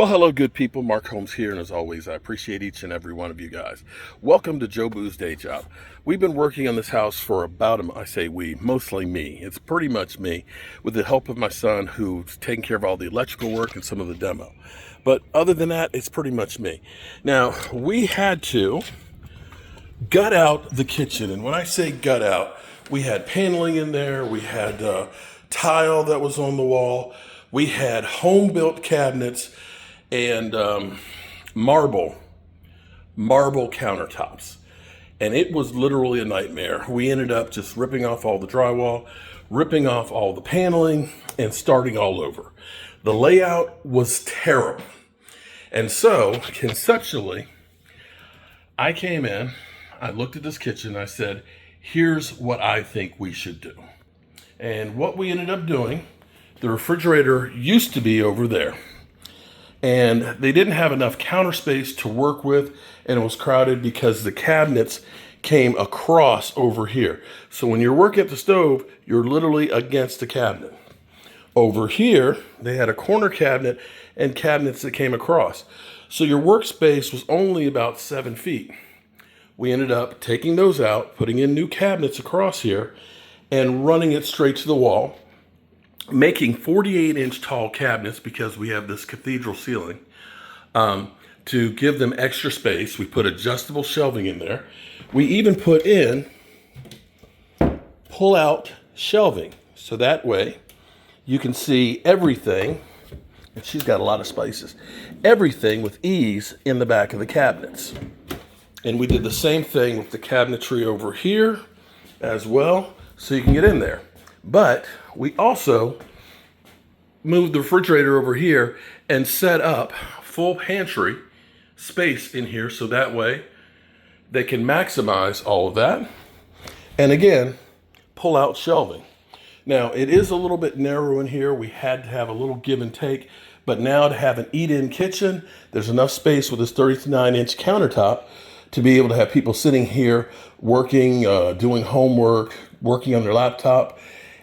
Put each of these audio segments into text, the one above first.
Well, hello, good people. Mark Holmes here, and as always, I appreciate each and every one of you guys. Welcome to Joe Boo's Day Job. We've been working on this house for about, I say we, mostly me. It's pretty much me, with the help of my son, who's taking care of all the electrical work and some of the demo. But other than that, it's pretty much me. Now, we had to gut out the kitchen, and when I say gut out, we had paneling in there, we had tile that was on the wall, we had home-built cabinets, and marble countertops. And it was literally a nightmare. We ended up just ripping off all the drywall, ripping off all the paneling, and starting all over. The layout was terrible. And so, conceptually, I came in, I looked at this kitchen, I said, here's what I think we should do. And what we ended up doing, the refrigerator used to be over there. And they didn't have enough counter space to work with, and it was crowded because the cabinets came across over here. So when you're working at the stove, you're literally against the cabinet. Over here, they had a corner cabinet and cabinets that came across. So your workspace was only about 7 feet. We ended up taking those out, putting in new cabinets across here, and running it straight to the wall, making 48-inch tall cabinets because we have this cathedral ceiling. To give them extra space, we put adjustable shelving in there. We even put in pull-out shelving, so that way you can see everything, and she's got a lot of spices, everything with ease in the back of the cabinets. And we did the same thing with the cabinetry over here as well, so you can get in there. But we also moved the refrigerator over here and set up full pantry space in here, so that way they can maximize all of that. And again, pull out shelving. Now, it is a little bit narrow in here. We had to have a little give and take, but now to have an eat-in kitchen, there's enough space with this 39-inch countertop to be able to have people sitting here working, doing homework, working on their laptop,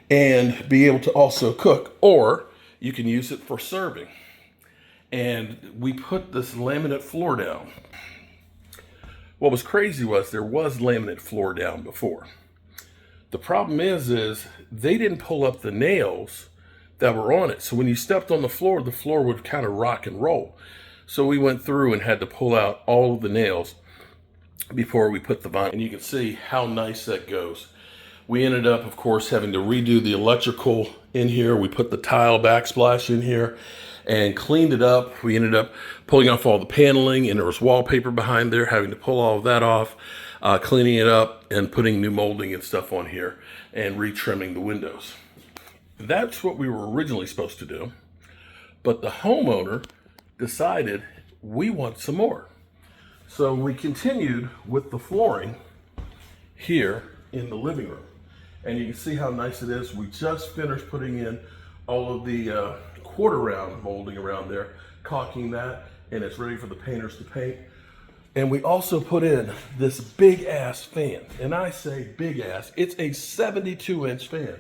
and be able to also cook, or you can use it for serving. And we put this laminate floor down. What was crazy was there was laminate floor down before. The problem is they didn't pull up the nails that were on it. So when you stepped on the floor would kind of rock and roll. So we went through and had to pull out all of the nails before we put the vinyl. And you can see how nice that goes. We ended up, of course, having to redo the electrical in here. We put the tile backsplash in here and cleaned it up. We ended up pulling off all the paneling, and there was wallpaper behind there, having to pull all of that off, cleaning it up and putting new molding and stuff on here and retrimming the windows. That's what we were originally supposed to do. But the homeowner decided we want some more. So we continued with the flooring here in the living room. And you can see how nice it is. We just finished putting in all of the quarter round molding around there, caulking that, and it's ready for the painters to paint. And we also put in this big ass fan. And I say big ass, it's a 72-inch fan.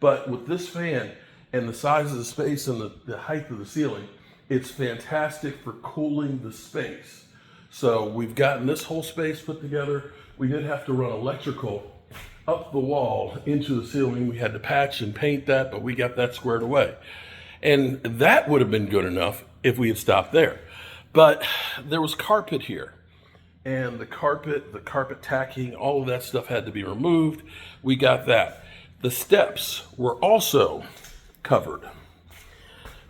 But with this fan and the size of the space and the height of the ceiling, it's fantastic for cooling the space. So we've gotten this whole space put together. We did have to run electrical up the wall into the ceiling. We had to patch and paint that, but we got that squared away. And that would have been good enough if we had stopped there. But there was carpet here. And the carpet tacking, all of that stuff had to be removed. We got that. The steps were also covered.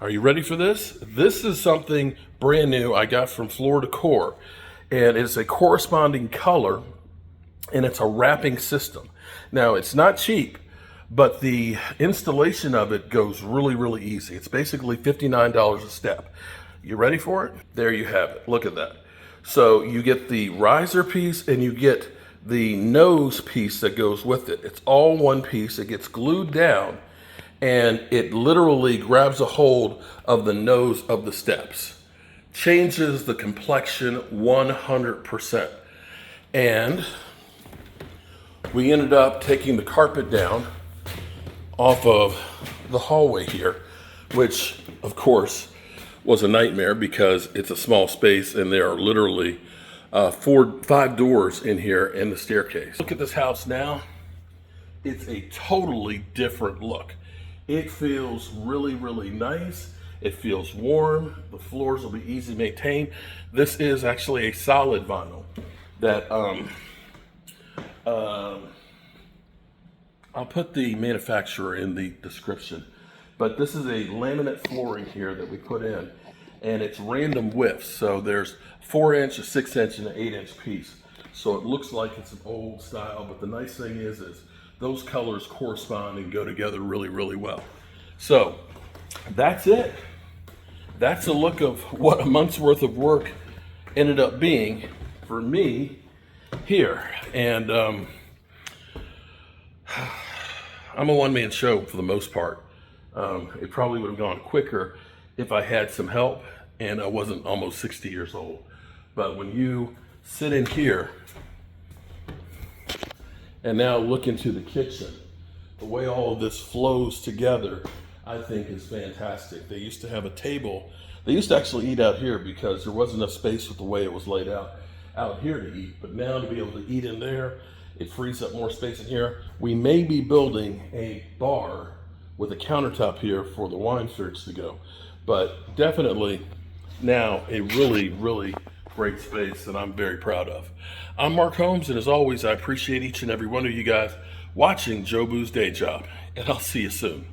Are you ready for this? This is something brand new I got from Floor Decor. And it's a corresponding color, and it's a wrapping system. Now, it's not cheap, but the installation of it goes really, really easy. It's basically $59 a step. You ready for it? There you have it. Look at that. So you get the riser piece and you get the nose piece that goes with it. It's all one piece. It gets glued down and it literally grabs a hold of the nose of the steps. Changes the complexion 100%. And we ended up taking the carpet down off of the hallway here, which of course was a nightmare because it's a small space and there are literally 5 doors in here and the staircase. Look at this house now. It's a totally different look. It feels really, really nice. It feels warm. The floors will be easy to maintain. This is actually a solid vinyl that I'll put the manufacturer in the description. But this is a laminate flooring here that we put in, and it's random widths. So there's 4-inch, a 6-inch, and an 8-inch piece. So it looks like it's an old style, but the nice thing is those colors correspond and go together really, really well. So that's it. That's a look of what a month's worth of work ended up being for me here. And I'm a one-man show for the most part. It probably would have gone quicker if I had some help and I wasn't almost 60 years old. But when you sit in here and now look into the kitchen, the way all of this flows together, I think is fantastic. They used to have a table. They used to actually eat out here because there wasn't enough space with the way it was laid out here to eat. But now to be able to eat in there, it frees up more space in here. We may be building a bar with a countertop here for the wine spirits to go. But definitely now a really, really great space that I'm very proud of. I'm Mark Holmes, and as always, I appreciate each and every one of you guys watching Joe Boo's Day Job, and I'll see you soon.